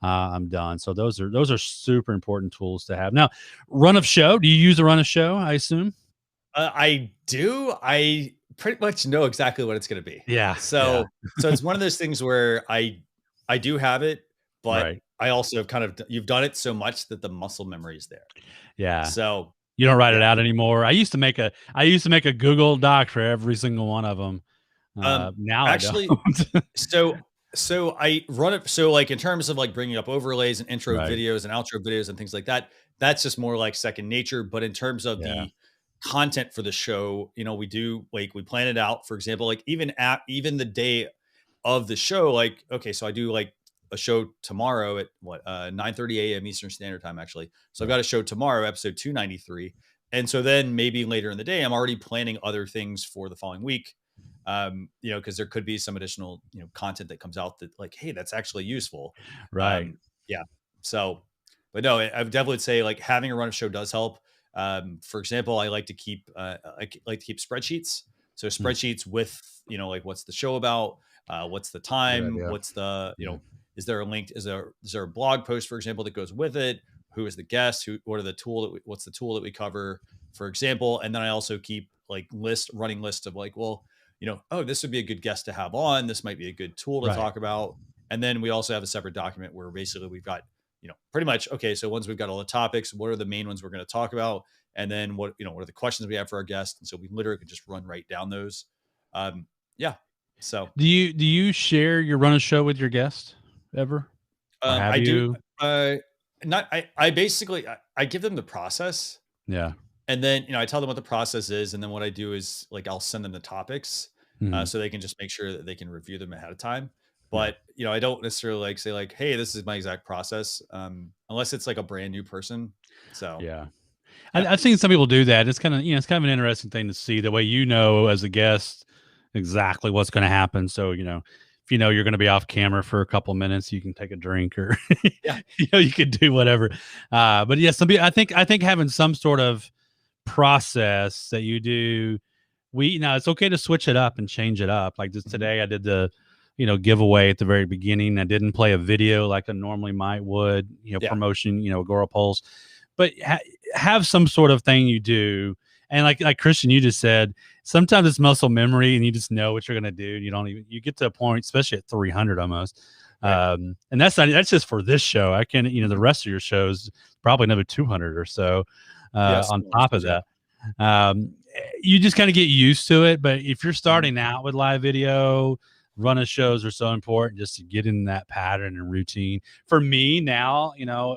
I'm done. So those are super important tools to have. Now, run of show. Do you use a run of show, I assume? I do. I pretty much know exactly what it's going to be. Yeah. So it's one of those things where I do have it, but Right. I also have you've done it so much that the muscle memory is there. Yeah. So you don't write it out anymore. I used to make a Google Doc for every single one of them. Now actually, I don't. so I run it. So like in terms of like bringing up overlays and intro Right. videos and outro videos and things like that, that's just more like second nature. But in terms of the content for the show, we do like, we plan it out, for example, like even the day of the show, like, okay, so I do like a show tomorrow at 9:30 a.m. Eastern Standard Time, actually. So I've got a show tomorrow, episode 293. And so then maybe later in the day, I'm already planning other things for the following week. You know, because there could be some additional, you know, content that comes out that like, hey, that's actually useful. Right. Yeah. So, but no, I would definitely say like having a run of show does help. For example, I like to keep like to keep spreadsheets. So Mm, spreadsheets with, you know, like what's the show about, what's the good time, idea. what's the, you Yeah. know, is there a link? Is there a blog post, for example, that goes with it? Who is the guest? What are the tool what's the tool that we cover, for example? And then I also keep like running list of like, well, you know, oh, this would be a good guest to have on. This might be a good tool to Right. talk about. And then we also have a separate document where basically we've got, you know, pretty much, okay, so once we've got all the topics, what are the main ones we're going to talk about? And then what, you know, what are the questions we have for our guests? And so we literally could just run right down those. Yeah. So Do you share your run of show with your guest ever? Or have I do, you? uh, not, I basically, I give them the process. Yeah. And then, you know, I tell them what the process is. And then what I do is like, I'll send them the topics Mhm. so they can just make sure that they can review them ahead of time. Yeah. But, you know, I don't necessarily like say like, hey, this is my exact process, unless it's like a brand new person. So, Yeah. yeah. I've seen some people do that. It's kind of, it's kind of an interesting thing to see the way, as a guest, exactly what's going to happen. So, if you're going to be off camera for a couple minutes, you can take a drink or, Yeah. you could do whatever. But yeah, I think having some sort of process that you do, it's okay to switch it up and change it up. Like just Mhm. today I did the, giveaway at the very beginning. I didn't play a video like I normally would, Yeah. promotion, Agora polls, but have some sort of thing you do. And like Christian, you just said, sometimes it's muscle memory and you just know what you're going to do. And you get to a point, especially at 300 almost. Right. And that's just for this show. I can, the Mhm. rest of your shows, probably another 200 or so, Yes. on No, top of yeah. that. You just kind of get used to it. But if you're Mhm. starting out with live video, run of shows are so important just to get in that pattern and routine. For me now,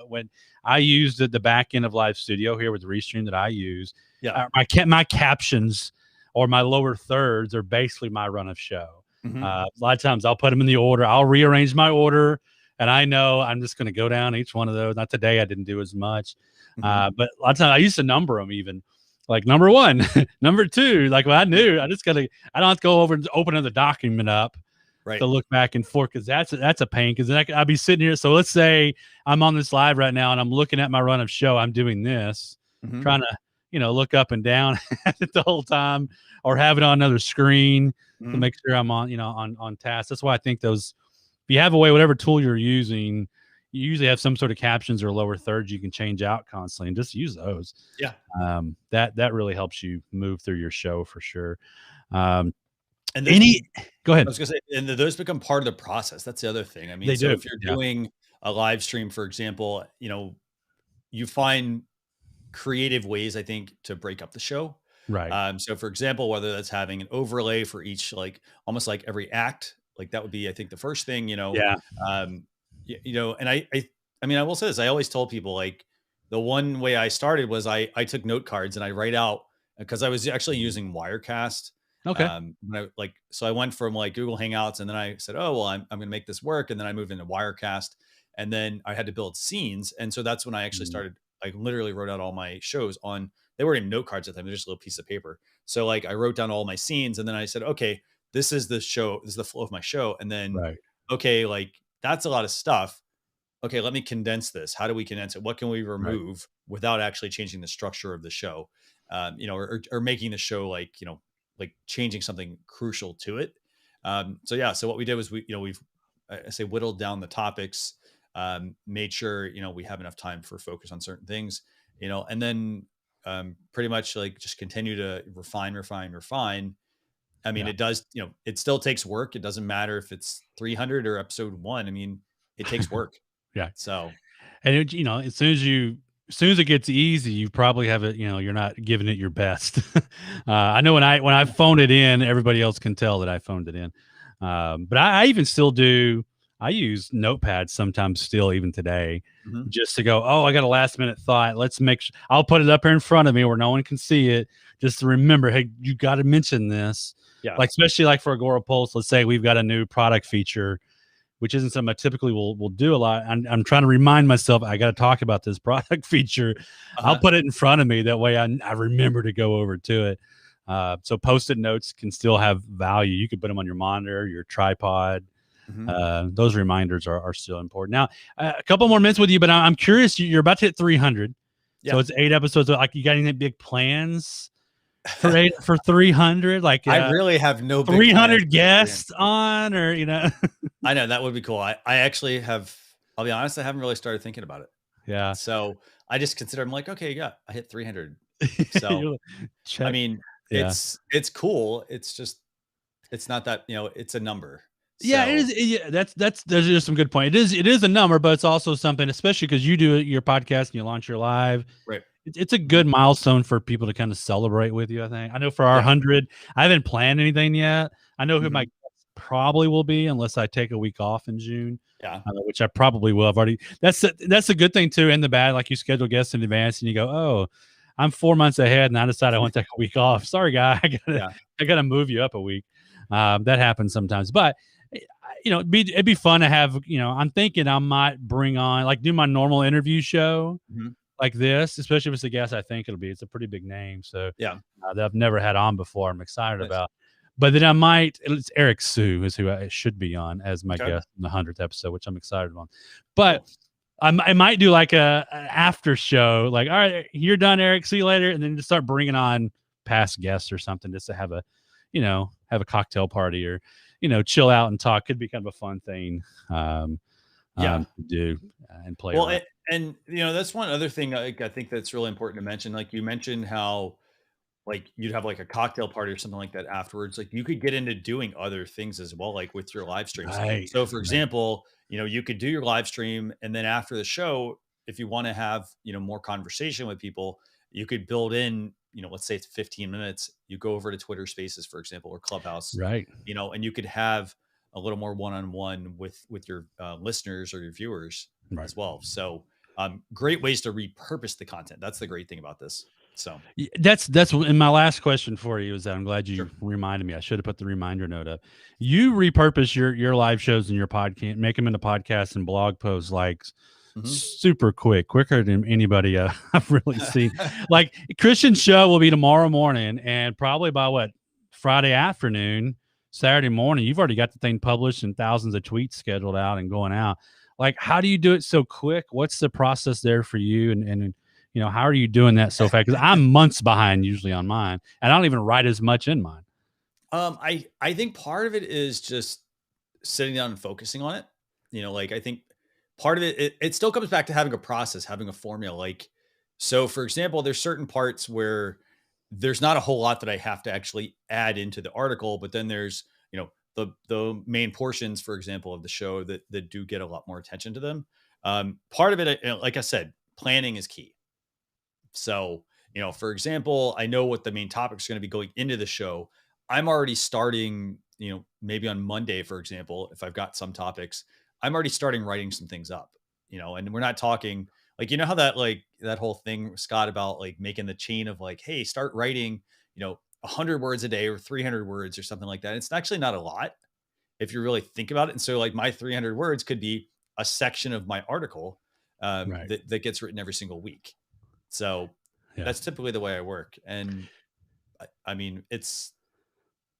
when I used the back end of Live Studio here with the Restream that I use, Yeah. my captions or my lower thirds are basically my run of show. Mhm. A lot of times I'll put them in the order. I'll rearrange my order, and I know I'm just going to go down each one of those. Not today, I didn't do as much, Mhm. but a lot of times I used to number them even. Like number one, number two, like I Yeah. knew I don't have to go over and open another document up Right. to look back and forth because that's a pain. Because then I'd be sitting here. So let's say I'm on this live right now and I'm looking at my run of show. I'm doing this, Mhm. trying to look up and down at it the whole time, or have it on another screen to Mhm. make sure I'm on on task. That's why I think those. If you have a way, whatever tool you're using, you usually have some sort of captions or lower thirds you can change out constantly, and just use those. Yeah. That really helps you move through your show for sure. Um, And those any, go I ahead. was gonna say, and those become part of the process. That's the other thing. I mean, They so do. if you're Yeah. doing a live stream, for example, you know, you find creative ways, I think, to break up the show. Right. So for example, whether that's having an overlay for each, like almost like every act, like that would be, I think, the first thing, Yeah. um, you know, and I mean, I will say this, I always told people like the one way I started was I took note cards and I write out because I was actually using Wirecast. Okay. So I went from like Google Hangouts and then I said, oh, well, I'm going to make this work. And then I moved into Wirecast and then I had to build scenes. And so that's when I actually Mhm. started, I literally wrote out all my shows on, they weren't even note cards at the time, they're just a little piece of paper. So like I wrote down all my scenes and then I said, okay, this is the show, this is the flow of my show. And then, Right. okay, like that's a lot of stuff. Okay, let me condense this. How do we condense it? What can we Right. remove without actually changing the structure of the show? You know, or making the show like, you know, like changing something crucial to it. So yeah, so what we did was we've I say whittled down the topics, made sure, you know, we have enough time for focus on certain things, you know, and then pretty much like just continue to refine. I mean, Yeah. it does, you know, it still takes work. It doesn't matter if it's 300 or episode 1. I mean, it takes work. Yeah. So, And as soon as it gets easy, you probably have it, you're not giving it your best. I know when I phoned it in, everybody else can tell that I phoned it in. But I even still do. I use notepads sometimes still, even today, mhm, just to go, oh, I got a last minute thought. Let's make sure I'll put it up here in front of me where no one can see it. Just to remember, hey, you got to mention this. yeah, Like, especially like for Agora Pulse, let's say we've got a new product feature, which isn't something I typically will do a lot. I'm trying to remind myself I got to talk about this product feature. I'll uh-huh, put it in front of me. That way I remember to go over to it. So post-it notes can still have value. You could put them on your monitor, your tripod. Mhm. Those reminders are still important. Now, a couple more minutes with you, but I'm curious. You're about to hit 300, so Yeah. it's 8 episodes. Like, you got any big plans for 300? Like, I really have no big plans 300 for 300. guests on, or I know that would be cool. I actually have. I'll be honest. I haven't really started thinking about it. yeah. So I just consider. I'm like, okay, yeah, I hit 300. So You're like, I check. mean, Yeah. it's cool. It's just it's not that it's a number. Yeah, it So is. Yeah, that's there's just some good point. It is a number, but it's also something, especially because you do your podcast and you launch your live. right. It's a Mhm. good milestone for people to kind of celebrate with you. I think. I know for our Yeah. 100, I haven't planned anything yet. I know who my Mhm. guests probably will be, unless I take a week off in June, Yeah. which I probably will. I've already. That's a good thing too. In the bad, like, you schedule guests in advance, and you go, oh, I'm 4 months ahead, and I decide I want to take a week off. Sorry, guy, Yeah. I gotta move you up a week. That happens sometimes, but it'd be fun to have. I'm thinking I might bring on, like, do my normal interview show Mhm. like this, especially if it's a guest I think it'll be. It's a pretty big name, so Yeah. that I've never had on before. I'm excited Nice. about. But then I might. It's Eric Sue is who I should be on as my Okay. guest in the 100th episode, which I'm excited about. But Cool. I might do like an after show, like, all right, you're done, Eric. See you later, and then just start bringing on past guests or something, just to have a cocktail party, or chill out and talk. Could be kind of a fun thing Yeah. to do and play Well, around. and that's one other thing I think that's really important to mention. Like, you mentioned how like you'd have like a cocktail party or something like that afterwards. Like, you could get into doing other things as well, like with your live streams. Right, So for right, example, you could do your live stream, and then after the show, if you want to have more conversation with people, you could build in, let's say it's 15 minutes, you go over to Twitter Spaces, for example, or Clubhouse, right, and you could have a little more one-on-one with your listeners or your viewers right. as well. So great ways to repurpose the content. That's the great thing about this. So That's and my last question for you is that I'm glad you sure. reminded me. I should have put the reminder note up. You repurpose your live shows and your podcast, make them into podcasts and blog posts, like, Mhm. super quicker than anybody I've really seen. Like, Christian's show will be tomorrow morning, and probably by Friday afternoon, Saturday morning, you've already got the thing published and thousands of tweets scheduled out and going out. Like, how do you do it so quick? What's the process there for you? And how are you doing that so fast? Because I'm months behind usually on mine, and I don't even write as much in mine. I think part of it is just sitting down and focusing on it. Like, I think part of it still comes back to having a process, having a formula. Like, so for example, there's certain parts where there's not a whole lot that I have to actually add into the article, but then there's, the main portions, for example, of the show that do get a lot more attention to them. Part of it, like I said, planning is key. So, for example, I know what the main topic is going to be going into the show. I'm already starting, maybe on Monday, for example, if I've got some topics, I'm already starting writing some things up, and we're not talking like, how that whole thing, Scott, about like making the chain of like, hey, start writing, 100 words a day or 300 words or something like that. It's actually not a lot if you really think about it. And so, like, my 300 words could be a section of my article Right. that gets written every single week. So Yeah. that's typically the way I work. And I mean, it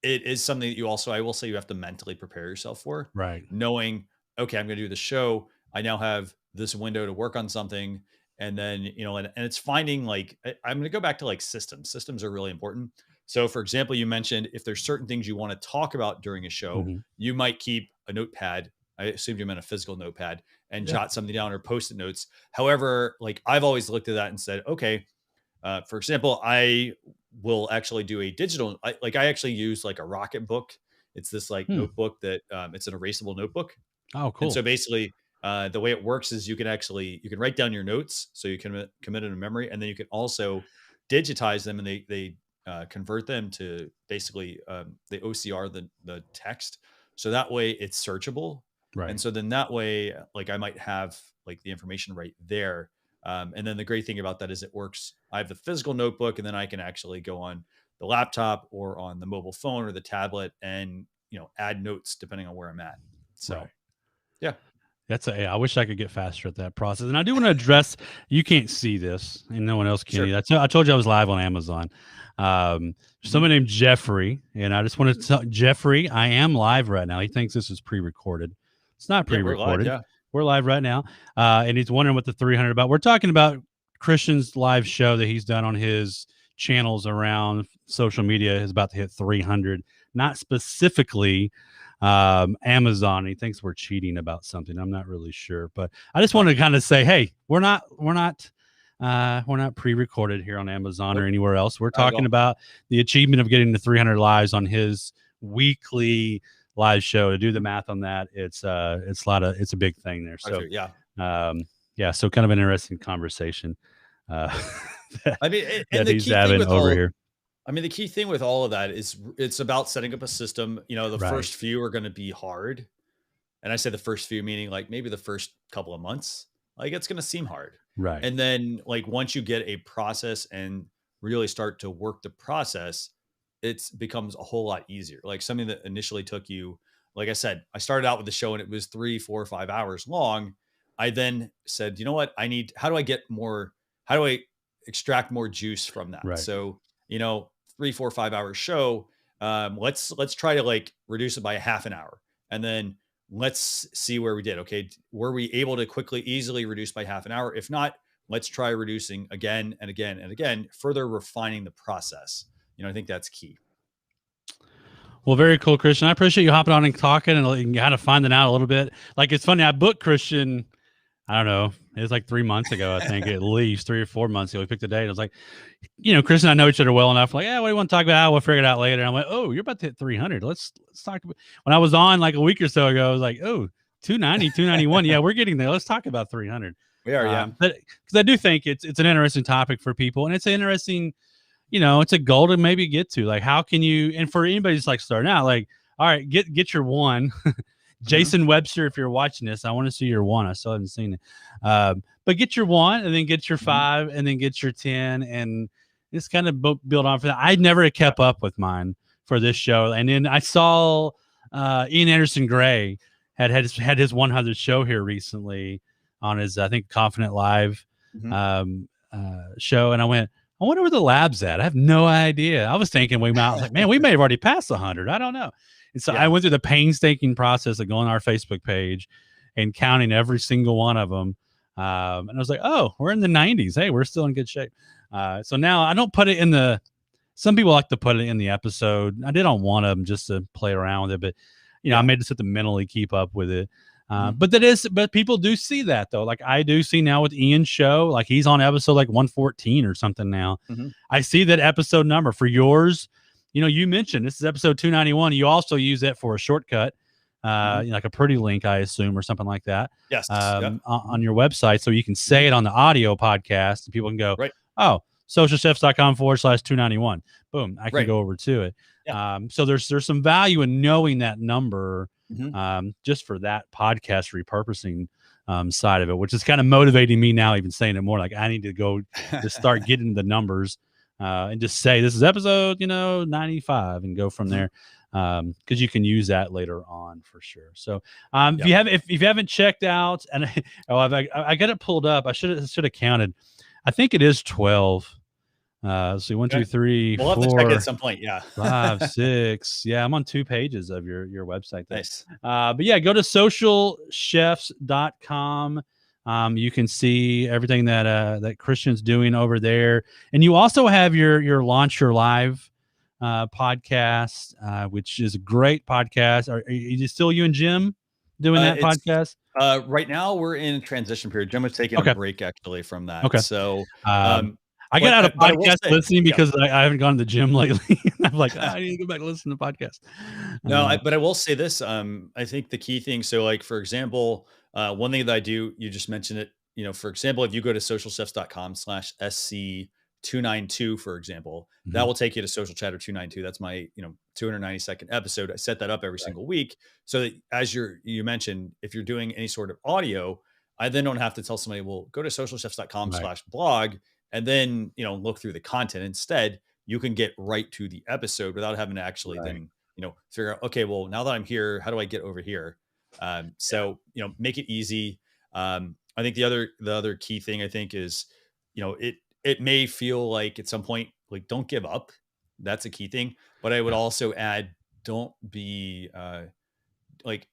is something that I will say, you have to mentally prepare yourself for, Right. knowing, okay, I'm going to do the show. I now have this window to work on something. And then, and it's finding, like, I'm going to go back to like systems. Systems are really important. So for example, you mentioned if there's certain things you want to talk about during a show, Mhm. you might keep a notepad. I assumed you meant a physical notepad, and Yeah. jot something down or post-it notes. However, like, I've always looked at that and said, okay, for example, I will actually do a digital. I actually use like a Rocket Book. It's this like Hmm. notebook that it's an erasable notebook, Oh, and so cool. basically, the way it works is you can write down your notes, so you can commit it to memory, and then you can also digitize them, and they convert them to basically the OCR, the text, so that way it's searchable, and Right. so then that way, like, I might have like the information right there. And then the great thing about that is it works. I have the physical notebook, and then I can actually go on the laptop or on the mobile phone or the tablet and add notes depending on where I'm at. So Right. yeah. I wish I could get faster at that process. And I do want to address, you can't see this and no one else can Sure. either. I told you I was live on Amazon. Mhm. Someone named Jeffrey, and I just want to tell Jeffrey, I am live right now. He thinks this is pre-recorded. It's not Yeah, we're live. pre-recorded. Yeah. We're live right now. And he's wondering what the 300 about. We're talking about Christian's live show that he's done on his channels around social media is about to hit 300, not specifically Amazon. He thinks we're cheating about something. I'm not really sure, but I just wanted to kind of say, hey, we're not pre-recorded here on Amazon or Nope. anywhere else. We're Not at talking all. about the achievement of getting to 300 lives on his weekly live show. To do the math on that, it's a big thing there. So Yeah. yeah, so kind of an interesting conversation that, I mean, and that the he's key thing having with over all, here. I mean, the key thing with all of that is it's about setting up a system. The Right, first few are going to be hard. And I say the first few, meaning like maybe the first couple of months, like it's going to seem hard. right, And then like once you get a process and really start to work the process, it becomes a whole lot easier. Like something that initially took you, like I said, I started out with the show and it was 3, 4, 5 hours long. I then said, you know what? How do I get more, how do I extract more juice from that? right. So, 3, 4, 5 hour show. Let's try to like reduce it by a half an hour. And then let's see where we did. Okay. Were we able to quickly, easily reduce by half an hour? If not, let's try reducing again and again and again, further refining the process. I think that's key. Well, very cool, Christian. I appreciate you hopping on and talking and kind of finding out a little bit. Like, it's funny. I booked Christian, I don't know, it was like 3 months ago, I think, at least 3 or 4 months ago. We picked a date. I was like, Chris and I know each other well enough. Like, yeah, what do you want to talk about? We'll figure it out later. And I'm like, oh, you're about to hit 300. Let's talk about. When I was on like a week or so ago, I was like, oh, 290, 291. Yeah, we're getting there. Let's talk about 300. We are, yeah. But because I do think it's an interesting topic for people, and it's an interesting, it's a goal to maybe get to. Like, how can you? And for anybody who's like starting out, like, all right, get your one. Mhm. Jason Webster, if you're watching this, I want to see your one. I still haven't seen it. But get your one, and then get your Mhm. 5, and then get your 10, and it's kind of build on for that. I never kept up with mine for this show, and then I saw Ian Anderson Gray had his 100 show here recently on his, I think, Confident Live Mhm. show, and I went, I wonder where the lab's at. I have no idea. I was thinking I was like, man, we may have already passed 100. I don't know. And so I Yeah. went through the painstaking process of going on our Facebook page and counting every single one of them. And I was like, oh, we're in the 90s. Hey, we're still in good shape. So now I don't put it in some people like to put it in the episode. I did on one of them just to play around with it, but I Yeah. made it to mentally keep up with it. Mhm. But people do see that though. Like I do see now with Ian's show, like he's on episode like 114 or something now. Mhm. I see that episode number for yours. You mentioned this is episode 291. You also use that for a shortcut, Mhm. like a pretty link, I assume, or something like that, Yes. Yep. on your website. So you can say it on the audio podcast and people can go, Right. oh, socialchefs.com/291. Boom. I can Right. go over to it. Yeah. So there's some value in knowing that number, Mhm. just for that podcast repurposing side of it, which is kind of motivating me now, even saying it more like I need to go to start getting the numbers and just say this is episode 95 and go from Mhm. there, because you can use that later on for sure. So Yeah. if you haven't checked out, and I got it pulled up, I should have counted. I think it is 12. Let's see, 1, 2, Okay. 3, We'll have to check it at 4, some point. Yeah. 5, 6. Yeah, I'm on 2 pages of your website there. Nice. But yeah, go to socialchefs.com. You can see everything that Christian's doing over there. And you also have your Launch Your Live podcast, which is a great podcast. Are you still you and Jim doing that It's podcast? right now we're in transition period. Jim was taking a Okay. break actually from that. Okay. So, Um, um, I got out of but I will podcast say, listening yeah. because I haven't gone to the gym lately. I'm like, I need to go back and listen to podcasts. No, but I will say this. I think the key thing. So, like for example, one thing that I do, you just mentioned it. For example, if you go to socialchefs.com/SC292, for example, that Mhm. will take you to Social Chatter 292. That's my 292nd episode. I set that up every Right. single week so that as you mentioned, if you're doing any sort of audio, I then don't have to tell somebody, well, go to Right. socialchefs.com/blog and then look through the content. Instead, you can get right to the episode without having to actually Right. then figure out, okay, well, now that I'm here, how do I get over here? So make it easy. I think the other key thing I think is, it may feel like at some point, like, don't give up. That's a key thing. But I would Yeah. also add, don't be like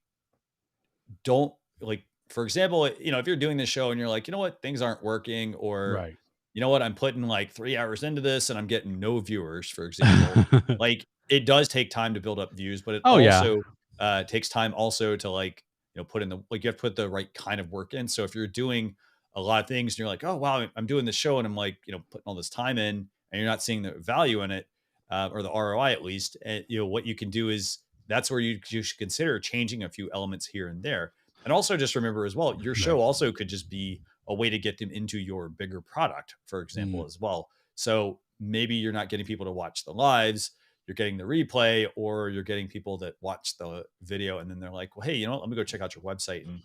don't like, for example, if you're doing this show and you're like, you know what, things aren't working, or Right. you know what, I'm putting like 3 hours into this and I'm getting no viewers, for example. Like, it does take time to build up views, but it Oh yeah. also takes time also to, like, put in the, like, you have to put the right kind of work in. So if you're doing a lot of things and you're like, oh wow, I'm doing this show and I'm like, putting all this time in, and you're not seeing the value in it, or the ROI at least, and what you can do is, that's where you should consider changing a few elements here and there. And also just remember as well, your show Right. also could just be a way to get them into your bigger product, for example, Mm, as well. So maybe you're not getting people to watch the lives, you're getting the replay, or you're getting people that watch the video and then they're like, well, hey, let me go check out your website and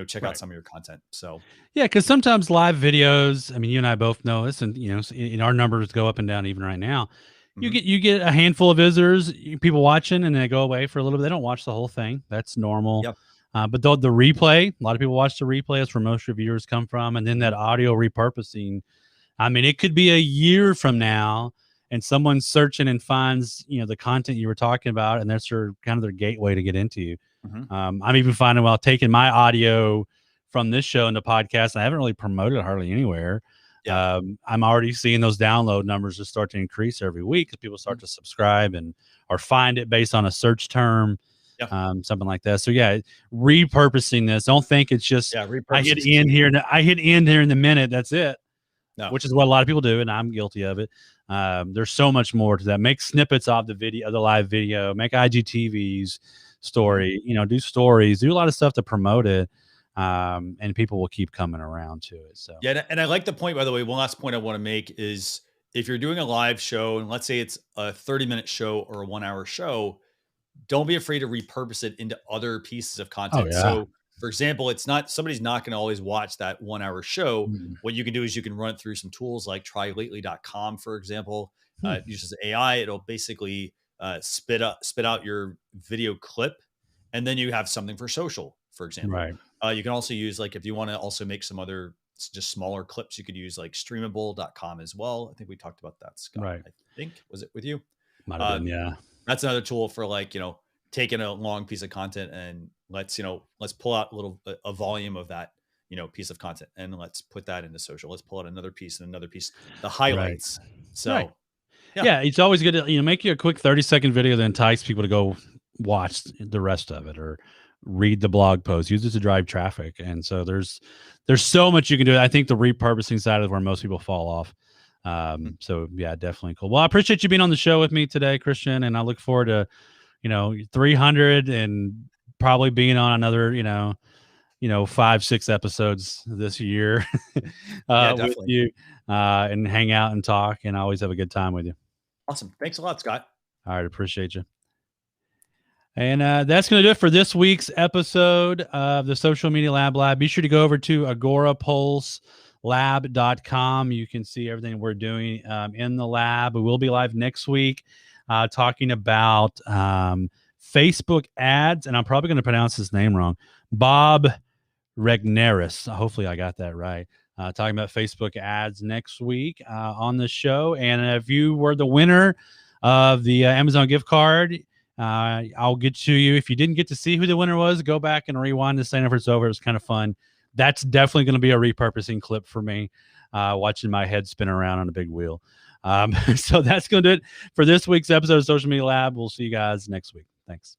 check out right. some of your content. So Yeah, because sometimes live videos, I mean, you and I both know this, and our numbers go up and down even right now. You mhm. get a handful of visitors, people watching, and they go away for a little bit. They don't watch the whole thing. That's normal. Yep. But the replay, a lot of people watch the replay. That's where most reviewers come from, and then that Mhm. audio repurposing. I mean, it could be a year from now, and someone's searching and finds the content you were talking about, and that's kind of their gateway to get into you. Mhm. I'm even finding while taking my audio from this show into podcast, I haven't really promoted it hardly anywhere. Yeah. I'm already seeing those download numbers just start to increase every week as people start Mhm. to subscribe and or find it based on a search term, Yeah. something like that. So yeah, repurposing this. Don't think it's just Yeah. I hit Repurposing is end key. here and I hit end here in the minute. That's it, No. which is what a lot of people do, and I'm guilty of it. There's so much more to that. Make snippets of the video, of the live video. Make IGTVs, Mhm. story. Do stories. Do a lot of stuff to promote it, and people will keep coming around to it. So Yeah, and I like the point, by the way. One last point I want to make is, if you're doing a live show, and let's say it's a 30-minute show or a 1 hour show, don't be afraid to repurpose it into other pieces of oh content. yeah, So, for example, somebody's not going to always watch that 1 hour show. mm, What you can do is you can run it through some tools like trylately.com, for example. hmm, It uses AI. It'll basically spit out your video clip, and then you have something for social, for example. right, You can also use, like, if you want to also make some other just smaller clips, you could use like streamable.com as well. I think we talked about that, Scott. right. I think, was it with you? Might have been, Um, yeah, that's another tool for, like, taking a long piece of content, and let's pull out a volume of that, piece of content, and let's put that into social. Let's pull out another piece and another piece, the right, highlights. right. So yeah. Yeah, it's always good to make you a quick 30-second video that entice people to go watch the rest of it or read the blog post. Use it to drive traffic, and so there's so much you can do. I think the repurposing side is where most people fall off. Mhm. So yeah, definitely cool. Well, I appreciate you being on the show with me today, Christian, and I look forward to 300 and probably being on another 5-6 episodes this year Yeah, with definitely. you, and hang out and talk, and I always have a good time with you. Awesome. Thanks a lot, Scott. All right, appreciate you. And that's going to do it for this week's episode of the Social Media Lab. Be sure to go over to agorapulselab.com. You can see everything we're doing in the lab. We will be live next week talking about Facebook ads. And I'm probably going to pronounce his name wrong. Bob Regneris. Hopefully I got that right. Talking about Facebook ads next week on the show. And if you were the winner of the Amazon gift card, I'll get to you. If you didn't get to see who the winner was, go back and rewind this thing if it's over. It was kind of fun. That's definitely going to be a repurposing clip for me, watching my head spin around on a big wheel. So that's going to do it for this week's episode of Social Media Lab. We'll see you guys next week. Thanks.